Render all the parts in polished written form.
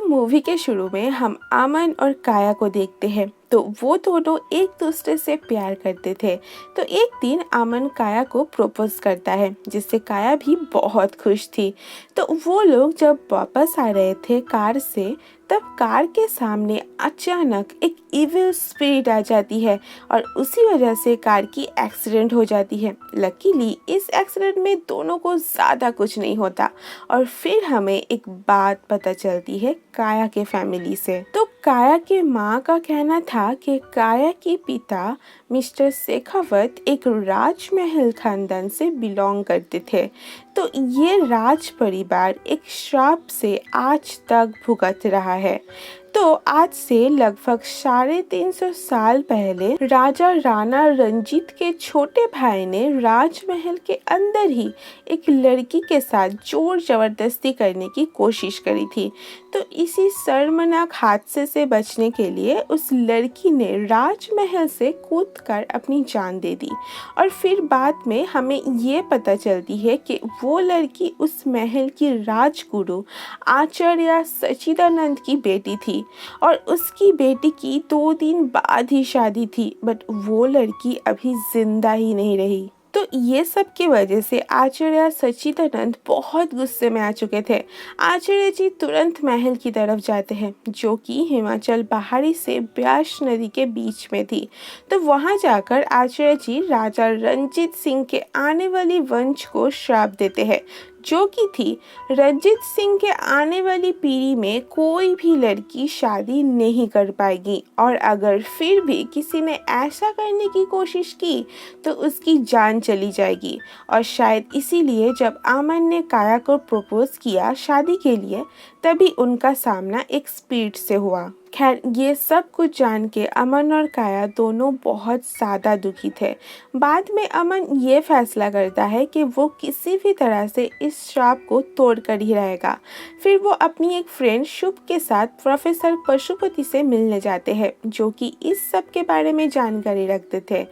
Movie के शुरू में हम अमन और काया को देखते हैं। तो वो दोनों एक दूसरे से प्यार करते थे। तो एक दिन अमन काया को प्रपोज करता है, जिससे काया भी बहुत खुश थी। तो वो लोग जब वापस आ रहे थे कार से, तब कार के सामने अचानक एक इविल स्पिरिट आ जाती है और उसी वजह से कार की एक्सीडेंट हो जाती है। लकीली इस एक्सीडेंट में दोनों को ज़्यादा कुछ नहीं होता। और फिर हमें एक बात पता चलती है काया के फैमिली से। तो काया के माँ का कहना था कि काया के पिता मिस्टर शेखावत एक राजमहल खानदान से बिलोंग करते थे। तो ये राज परिवार एक श्राप से आज तक भुगत रहा है। तो आज से लगभग 350 साल पहले राजा राणा रंजीत के छोटे भाई ने राजमहल के अंदर ही एक लड़की के साथ जोर जबरदस्ती करने की कोशिश करी थी। तो इसी शर्मनाक हादसे से बचने के लिए उस लड़की ने राजमहल से कूदकर अपनी जान दे दी। और फिर बाद में हमें ये पता चलती है कि वो लड़की उस महल की राजगुरु आचार्य सच्चिदानंद की बेटी थी और उसकी बेटी की 2 दिन बाद ही शादी थी। बट वो लड़की अभी जिंदा ही नहीं रही। तो ये सब की वजह से आचार्य सच्चिदानंद बहुत गुस्से में आ चुके थे। आचार्य जी तुरंत महल की तरफ जाते हैं, जो कि हिमाचल पहाड़ी से ब्यास नदी के बीच में थी। तो वहां जाकर आचार्य जी राजा रंजीत सिंह के आने वाली वंश को श्राप देते हैं, जो कि थी रंजीत सिंह के आने वाली पीढ़ी में कोई भी लड़की शादी नहीं कर पाएगी और अगर फिर भी किसी ने ऐसा करने की कोशिश की तो उसकी जान चली जाएगी। और शायद इसीलिए जब अमन ने काया को प्रपोज किया शादी के लिए, तभी उनका सामना एक स्पिरिट से हुआ। खैर, ये सब कुछ जान के अमन और काया दोनों बहुत ज़्यादा दुखी थे। बाद में अमन ये फैसला करता है कि वो किसी भी तरह से इस श्राप को तोड़ कर ही रहेगा। फिर वो अपनी एक फ्रेंड शुभ के साथ प्रोफेसर पशुपति से मिलने जाते हैं, जो कि इस सब के बारे में जानकारी रखते थे।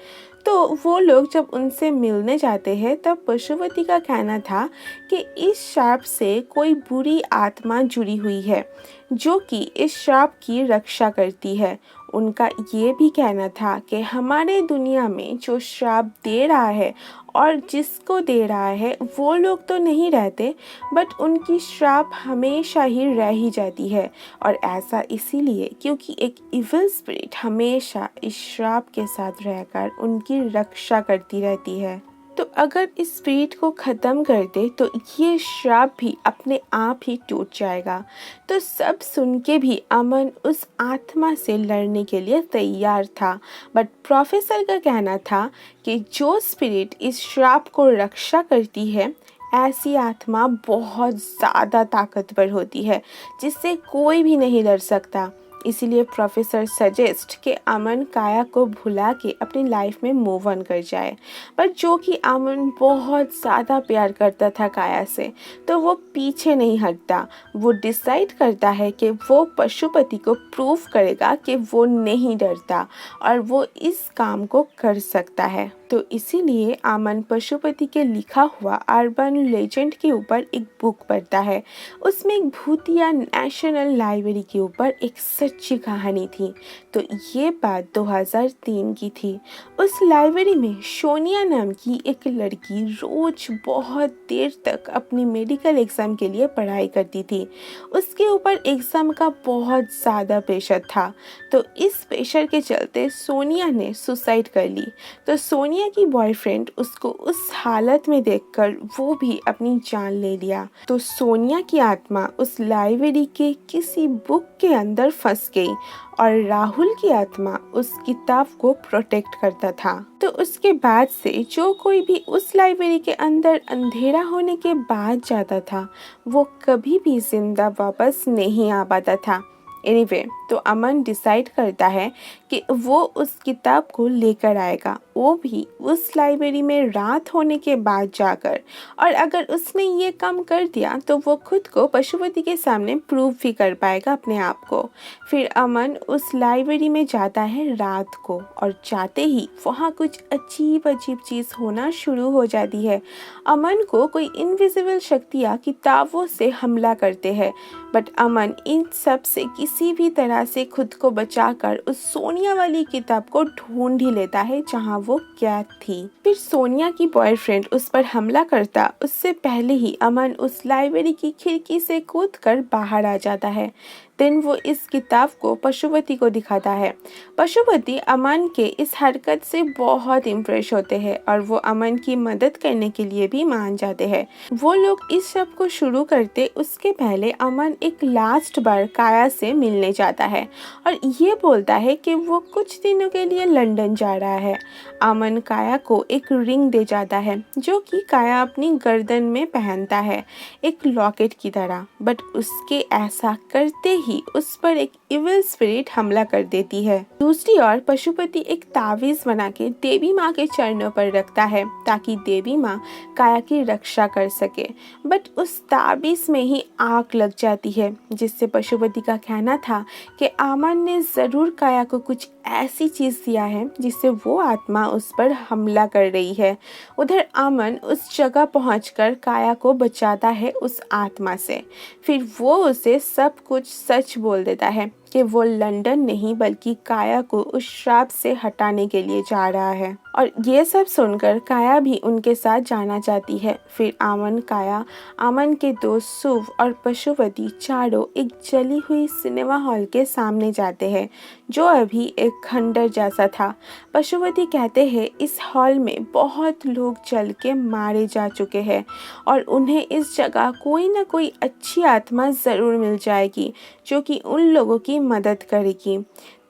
तो वो लोग जब उनसे मिलने जाते हैं तब पशुपति का कहना था कि इस श्राप से कोई बुरी आत्मा जुड़ी हुई है, जो कि इस श्राप की रक्षा करती है। उनका ये भी कहना था कि हमारे दुनिया में जो श्राप दे रहा है और जिसको दे रहा है वो लोग तो नहीं रहते, बट उनकी श्राप हमेशा ही रह ही जाती है। और ऐसा इसीलिए क्योंकि एक इविल स्पिरिट हमेशा इस श्राप के साथ रहकर उनकी रक्षा करती रहती है। तो अगर इस स्पिरिट को ख़त्म कर दे तो ये श्राप भी अपने आप ही टूट जाएगा। तो सब सुन के भी अमन उस आत्मा से लड़ने के लिए तैयार था। बट प्रोफेसर का कहना था कि जो स्पिरिट इस श्राप को रक्षा करती है, ऐसी आत्मा बहुत ज़्यादा ताकतवर होती है, जिससे कोई भी नहीं लड़ सकता। इसीलिए प्रोफेसर सजेस्ट कि अमन काया को भुला के अपनी लाइफ में मूव ऑन कर जाए। पर जो कि अमन बहुत ज़्यादा प्यार करता था काया से, तो वो पीछे नहीं हटता। वो डिसाइड करता है कि वो पशुपति को प्रूव करेगा कि वो नहीं डरता और वो इस काम को कर सकता है। तो इसीलिए अमन पशुपति के लिखा हुआ अर्बन लेजेंड के ऊपर एक बुक पढ़ता है। उसमें एक भूतिया नेशनल लाइब्रेरी के ऊपर एक सच्ची कहानी थी। तो ये बात 2003 की थी। उस लाइब्रेरी में सोनिया नाम की एक लड़की रोज बहुत देर तक अपनी मेडिकल एग्ज़ाम के लिए पढ़ाई करती थी। उसके ऊपर एग्ज़ाम का बहुत ज़्यादा प्रेशर था। तो इस प्रेशर के चलते सोनिया ने सुसाइड कर ली। तो सोनिया की बॉयफ्रेंड उसको उस हालत में देखकर वो भी अपनी जान ले लिया। तो सोनिया की आत्मा उस लाइब्रेरी के किसी बुक के अंदर फंस गई और राहुल की आत्मा उस किताब को प्रोटेक्ट करता था। तो उसके बाद से जो कोई भी उस लाइब्रेरी के अंदर अंधेरा होने के बाद जाता था, वो कभी भी जिंदा वापस नहीं आ पाता था। एनीवे तो अमन डिसाइड करता है कि वो उस किताब को लेकर आएगा, वो भी उस लाइब्रेरी में रात होने के बाद जाकर। और अगर उसने ये काम कर दिया तो वो खुद को पशुपति के सामने प्रूव भी कर पाएगा अपने आप को। फिर अमन उस लाइब्रेरी में जाता है रात को, और जाते ही वहाँ कुछ अजीब अजीब चीज़ होना शुरू हो जाती है। अमन को कोई इनविजिबल शक्तियाँ किताबों से हमला करते हैं, बट अमन इन सब से किसी भी तरह से खुद को बचाकर उस सोनिया वाली किताब को ढूंढ ही लेता है जहाँ वो कैद थी। फिर सोनिया की बॉयफ्रेंड उस पर हमला करता उससे पहले ही अमन उस लाइब्रेरी की खिड़की से कूदकर बाहर आ जाता है। देन वो इस किताब को पशुपति को दिखाता है। पशुपति अमन के इस हरकत से बहुत इम्प्रेस होते हैं और वो अमन की मदद करने के लिए भी मान जाते हैं। वो लोग इस सब को शुरू करते उसके पहले अमन एक लास्ट बार काया से मिलने जाता है और ये बोलता है कि वो कुछ दिनों के लिए लंदन जा रहा है। अमन काया को एक रिंग दे जाता है जो कि काया अपनी गर्दन में पहनता है, एक लॉकेट की तरह। बट उसके ऐसा करते ही उस पर एक इविल स्पिरिट हमला कर देती है। दूसरी ओर पशुपति एक तावीज बना के देवी माँ के चरणों पर रखता है ताकि देवी माँ काया की रक्षा कर सके। बट उस ताबीज में ही आग लग जाती है, जिससे पशुपति का कहना था कि अमन ने जरूर काया को कुछ ऐसी चीज दिया है जिससे वो आत्मा उस पर हमला कर रही है। उधर अमन उस जगह पहुंचकर काया को बचाता है उस आत्मा से। फिर वो उसे सब कुछ सच बोल देता है कि वो लंदन नहीं बल्कि काया को उस श्राप से हटाने के लिए जा रहा है। और ये सब सुनकर काया भी उनके साथ जाना चाहती है। फिर अमन, काया, अमन के दोस्त सुव और पशुपति चारों एक जली हुई सिनेमा हॉल के सामने जाते हैं जो अभी एक खंडर जैसा था। पशुपति कहते हैं इस हॉल में बहुत लोग जल के मारे जा चुके हैं और उन्हें इस जगह कोई ना कोई अच्छी आत्मा ज़रूर मिल जाएगी जो कि उन लोगों की मदद करेगी।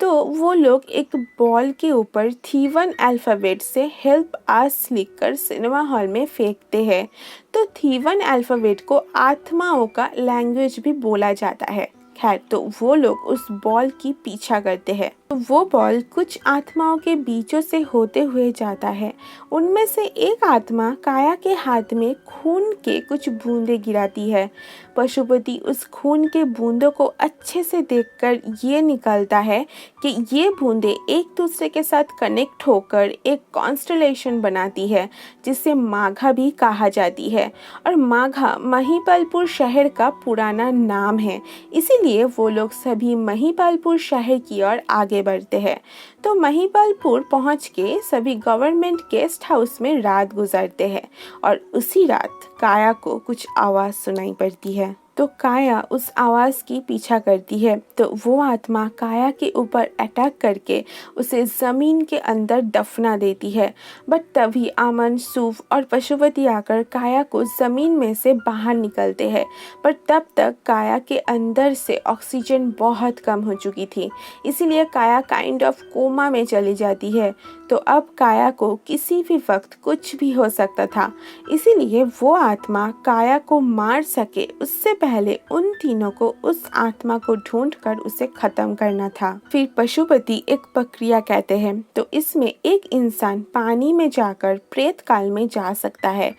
तो वो लोग एक बॉल के ऊपर थीवन अल्फ़ाबेट से हेल्प अस लिखकर सिनेमा हॉल में फेंकते हैं। तो थीवन अल्फ़ाबेट को आत्माओं का लैंग्वेज भी बोला जाता है। खैर, तो वो लोग उस बॉल की पीछा करते हैं। तो वो बॉल कुछ आत्माओं के बीचों से होते हुए जाता है। उनमें से एक आत्मा काया के हाथ में खून के कुछ बूंदे गिराती है। पशुपति उस खून के बूंदों को अच्छे से देखकर ये निकलता है कि ये बूंदे एक दूसरे के साथ कनेक्ट होकर एक कॉन्स्टलेशन बनाती है जिसे माघा भी कहा जाती है। और माघा महिपालपुर शहर का पुराना नाम है, इसीलिए वो लोग सभी महिपालपुर शहर की ओर आगे बढ़ते हैं। तो महिपालपुर पहुंच के सभी गवर्नमेंट गेस्ट हाउस में रात गुजारते हैं और उसी रात काया को कुछ आवाज़ सुनाई पड़ती है। तो काया उस आवाज़ की पीछा करती है तो वो आत्मा काया के ऊपर अटैक करके उसे ज़मीन के अंदर दफना देती है। बट तभी अमन, सुव और पशुपति आकर काया को ज़मीन में से बाहर निकलते हैं। पर तब तक काया के अंदर से ऑक्सीजन बहुत कम हो चुकी थी, इसीलिए काया काइंड ऑफ कोमा में चली जाती है। तो अब काया को किसी भी वक्त कुछ भी हो सकता था, इसीलिए वो आत्मा काया को मार सके उससे पहले उन तीनों को उस आत्मा को ढूंढकर उसे खत्म करना था। फिर पशुपति एक प्रक्रिया कहते हैं, तो इसमें एक इंसान पानी में जाकर प्रेत काल में जा सकता है।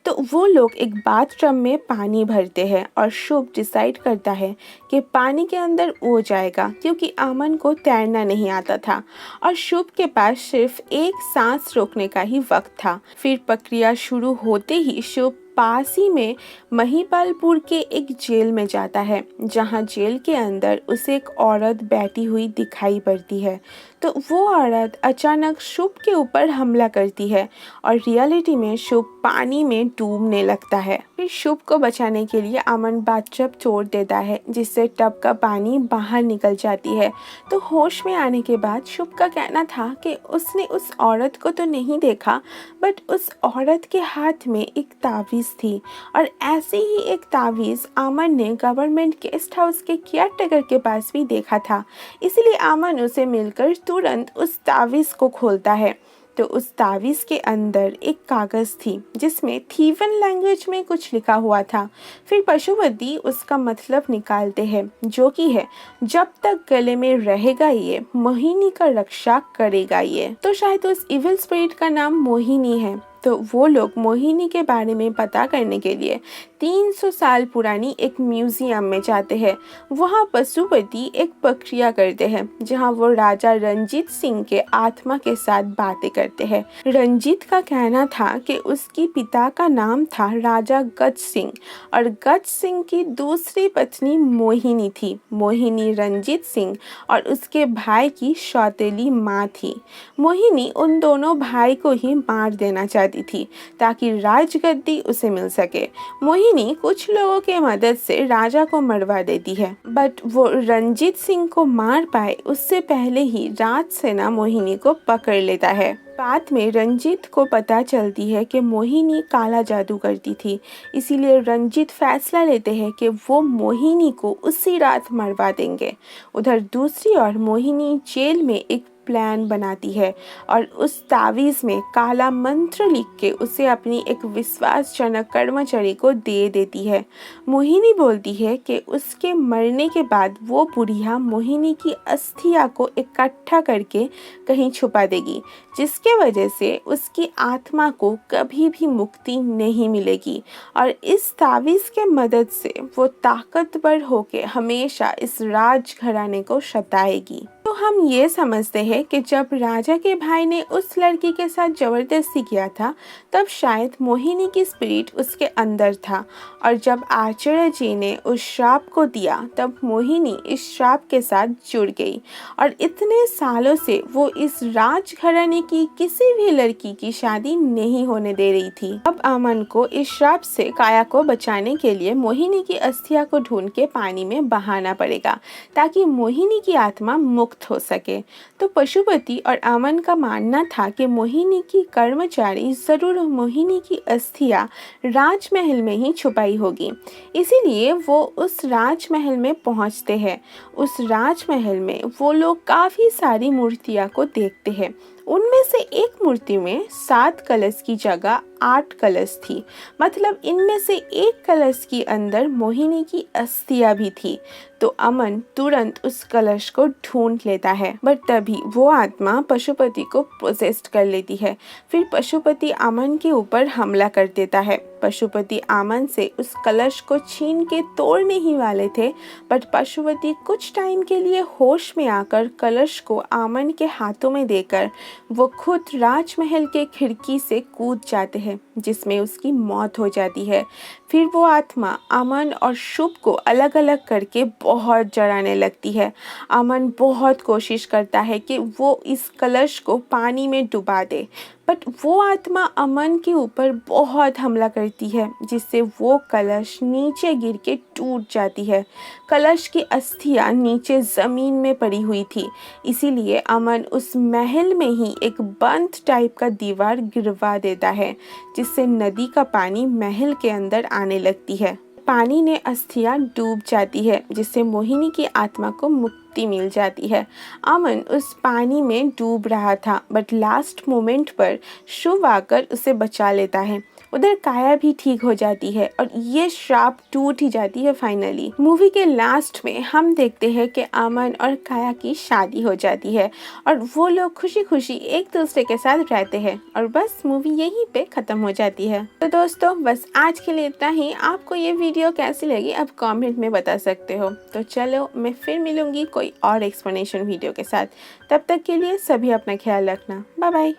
तो वो लोग एक बाथटब में पानी भरते हैं और शुभ डिसाइड करता है कि पानी के अंदर वो जाएगा क्योंकि अमन को तैरना नहीं आता था और शुभ के पास सिर्फ एक सांस रोकने का ही वक्त था। फिर प्रक्रिया शुरू होते ही शुभ पास ही में महिपालपुर के एक जेल में जाता है जहां जेल के अंदर उसे एक औरत बैठी हुई दिखाई पड़ती है। तो वो औरत अचानक शुभ के ऊपर हमला करती है और रियलिटी में शुभ पानी में डूबने लगता है। फिर शुभ को बचाने के लिए अमन बाथटब तोड़ देता है जिससे टब का पानी बाहर निकल जाती है। तो होश में आने के बाद शुभ का कहना था कि उसने उस औरत को तो नहीं देखा, बट उस औरत के हाथ में एक तावीज़ थी और ऐसी ही एक तावीज़ अमन ने गवर्नमेंट गेस्ट हाउस के केयरटेकर के पास भी देखा था। इसलिए अमन उसे मिलकर तुरंत उस तावीज़ को खोलता है। तो उस तावीज़ के अंदर एक कागज़ थी जिसमें थीवन लैंग्वेज में कुछ लिखा हुआ था। फिर पशुपति उसका मतलब निकालते हैं, जो कि है जब तक गले में रहेगा ये, मोहिनी का रक्षा करेगा ये। तो शायद उस इविल स्पिरिट का नाम मोहिनी है। तो वो लोग मोहिनी के बारे में पता करने के लिए 300 साल पुरानी एक म्यूजियम में जाते हैं। वहाँ पशुपति एक प्रक्रिया करते हैं जहाँ वो राजा रंजीत सिंह के आत्मा के साथ बातें करते हैं। रंजीत का कहना था कि उसकी पिता का नाम था राजा गज सिंह और गज सिंह की दूसरी पत्नी मोहिनी थी। मोहिनी रंजीत सिंह और उसके भाई की सौतेली माँ थी। मोहिनी उन दोनों भाई को ही मार देना चाहती थी ताकि राजगद्दी उसे मिल सके। मोहिनी कुछ लोगों के मदद से राजा को मरवा देती है, बट वो रंजीत सिंह को मार पाए उससे पहले ही राजसेना मोहिनी को पकड़ लेता है। बाद में रंजीत को पता चलती है कि मोहिनी काला जादू करती थी, इसीलिए रंजीत फैसला लेते हैं कि वो मोहिनी को उसी रात मरवा देंगे। उधर दूसरी ओर मोहिनी जेल में एक प्लान बनाती है और उस तावीज़ में काला मंत्र लिख के उसे अपनी एक विश्वासजनक कर्मचारी को दे देती है। मोहिनी बोलती है कि उसके मरने के बाद वो बुढ़िया मोहिनी की अस्थियां को इकट्ठा करके कहीं छुपा देगी, जिसके वजह से उसकी आत्मा को कभी भी मुक्ति नहीं मिलेगी और इस तावीज़ के मदद से वो ताकतवर होके हमेशा इस राजघराने को सताएगी। तो हम ये समझते हैं कि जब राजा के भाई ने उस लड़की के साथ जबरदस्ती किया था, तब शायद मोहिनी की स्पिरिट उसके अंदर था और जब आचार्य जी ने उस श्राप को दिया तब मोहिनी इस श्राप के साथ जुड़ गई और इतने सालों से वो इस राजघराने की किसी भी लड़की की शादी नहीं होने दे रही थी। अब अमन को इस श्राप से काया को बचाने के लिए मोहिनी की अस्थियां को ढूंढ के पानी में बहाना पड़ेगा ताकि मोहिनी की आत्मा मुक्त हो सके। तो पशुपति और अमन का मानना था कि मोहिनी की कर्मचारी जरूर मोहिनी की अस्थियां राजमहल में ही छुपाई होगी, इसीलिए वो उस राजमहल में पहुंचते हैं। उस राजमहल में वो लोग काफी सारी मूर्तियां को देखते हैं। उनमें से एक मूर्ति में 7 कलश की जगह 8 कलश थी, मतलब इनमें से एक कलश के अंदर मोहिनी की अस्थियां भी थी। तो अमन तुरंत उस कलश को ढूंढ लेता है, बट तभी वो आत्मा पशुपति को पोजेस्ट कर लेती है। फिर पशुपति अमन के ऊपर हमला कर देता है। पशुपति अमन से उस कलश को छीन के तोड़ने ही वाले थे, बट पशुपति कुछ टाइम के लिए होश में आकर कलश को अमन के हाथों में देकर वो खुद राजमहल के खिड़की से कूद जाते हैं, जिसमें उसकी मौत हो जाती है। फिर वो आत्मा अमन और शुभ को अलग अलग करके बहुत जलाने लगती है। अमन बहुत कोशिश करता है कि वो इस कलश को पानी में डुबा दे, बट वो आत्मा अमन के ऊपर बहुत हमला करती है, जिससे वो कलश नीचे गिर के टूट जाती है। कलश की अस्थियां नीचे ज़मीन में पड़ी हुई थी, इसीलिए अमन उस महल में ही एक बंद टाइप का दीवार गिरवा देता है, जिससे नदी का पानी महल के अंदर आने लगती है। पानी ने अस्थियां डूब जाती है, जिससे मोहिनी की आत्मा को मुक्ति मिल जाती है। अमन उस पानी में डूब रहा था, बट लास्ट मोमेंट पर शुभ आकर उसे बचा लेता है। उधर काया भी ठीक हो जाती है और ये श्राप टूट ही जाती है फाइनली। मूवी के लास्ट में हम देखते हैं कि अमन और काया की शादी हो जाती है और वो लोग खुशी खुशी एक दूसरे के साथ रहते हैं और बस मूवी यहीं पे ख़त्म हो जाती है। तो दोस्तों बस आज के लिए इतना ही। आपको ये वीडियो कैसी लगी आप कमेंट में बता सकते हो। तो चलो मैं फिर मिलूंगी कोई और एक्सप्लेनेशन वीडियो के साथ। तब तक के लिए सभी अपना ख्याल रखना। Bye bye.